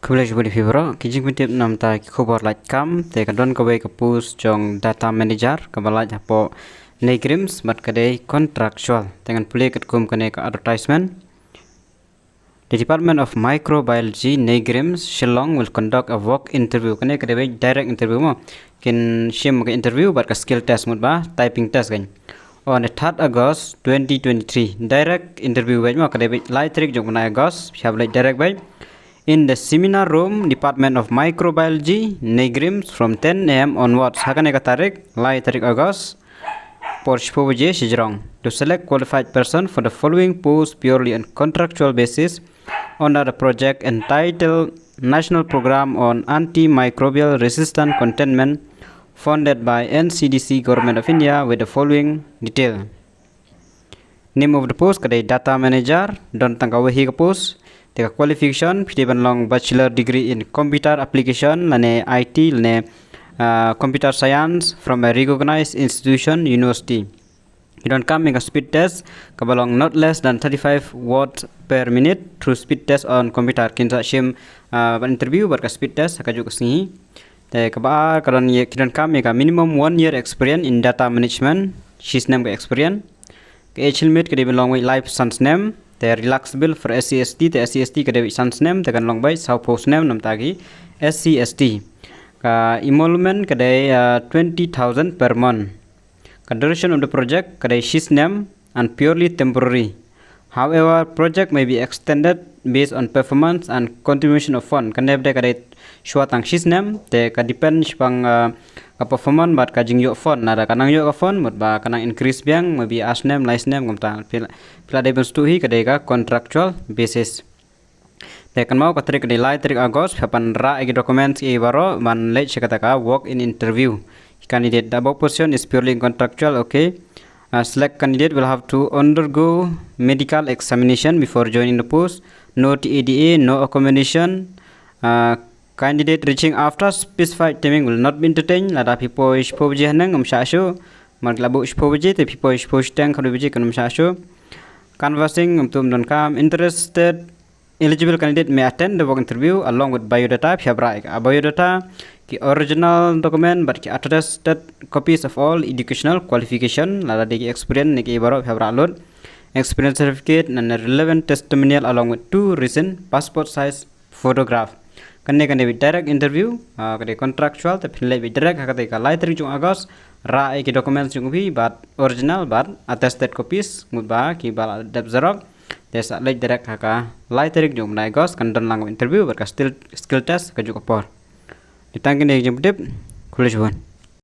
Kuliah budi fibro, kijing pentip nam ta khobor Laitkam, te kadon kawe kapus jong data manager kabalaj hapo Neigrihms mat kadai contractual dengan pulih kum kene ka advertisement. The Department of Microbiology Neigrihms Shillong will conduct a work interview kene kadai direct interview mo kin shim ka interview bat ka skill test mut ba typing test kan. On the 3rd August 2023 direct interview ba mo kadai lai tarik jong na August siap lai direct ba in the seminar room, Department of Microbiology, Neigrihms, from 10 a.m. onwards. Hakane ka tarik, lai tarik August, Porshpoje Shijrong, to select qualified person for the following post purely on contractual basis under the project entitled National Program on Antimicrobial Resistant Containment funded by NCDC Government of India with the following detail. Name of the post kadai data manager, don tangkawahi ka post. The qualification pitiban long bachelor degree in computer application lane IT lane computer science from a recognized institution university. You don't come make a speed test kabalong not less than 35 words per minute through speed test on computer kinsa shim interview bar ka speed test ka juk sini te kabar karon ye kidon come make a minimum 1 year experience in data management she's name ka experience ke age-limit ke long way life sans name. They are relaxable for SCST. The SCST kada sans name tekan long by South Post name nam tagi SCST. Ka emolument kada 20,000 per month. Ka duration of the project kada she's name and purely temporary. However, project may be extended based on performance and contribution of fund. Kanda kada suatang she's name te ka depend pang ka performance bat ka jing yo fund nada kanang yo ka fund mut ba kanang increase biang maybe as name last name kamta pila debens tu hi kadai ka contractual basis te kan mau ka tarik kadai lai tarik August hapan ra egi documents e baro man late kata ka work in interview candidate the position is purely contractual. Okay, select candidate will have to undergo medical examination before joining the post. No TADA, no accommodation. Candidate reaching after specified timing will not be entertained. Lada people is poji hanang umsasho. Maglabu is poji te people is poji tang kaduji kanum sasho. Canvassing don kam interested eligible candidate may attend the work interview along with biodata. Phabrai a biodata ki original document but ki attested copies of all educational qualification. Lada de experience ni ki baro phabra load experience certificate and a relevant testimonial along with 2 recent passport size photograph. Kane bi direct interview kade contractual te phile bi direct hakate ka lai tarik jung August ra ki documents jung bi bat original bat attested copies mut ba ki bal dep xerox desa lai direct haka lai tarik jung na August kan don lang interview bar ka skill test ka jung apor ditangin ek jemput kuliah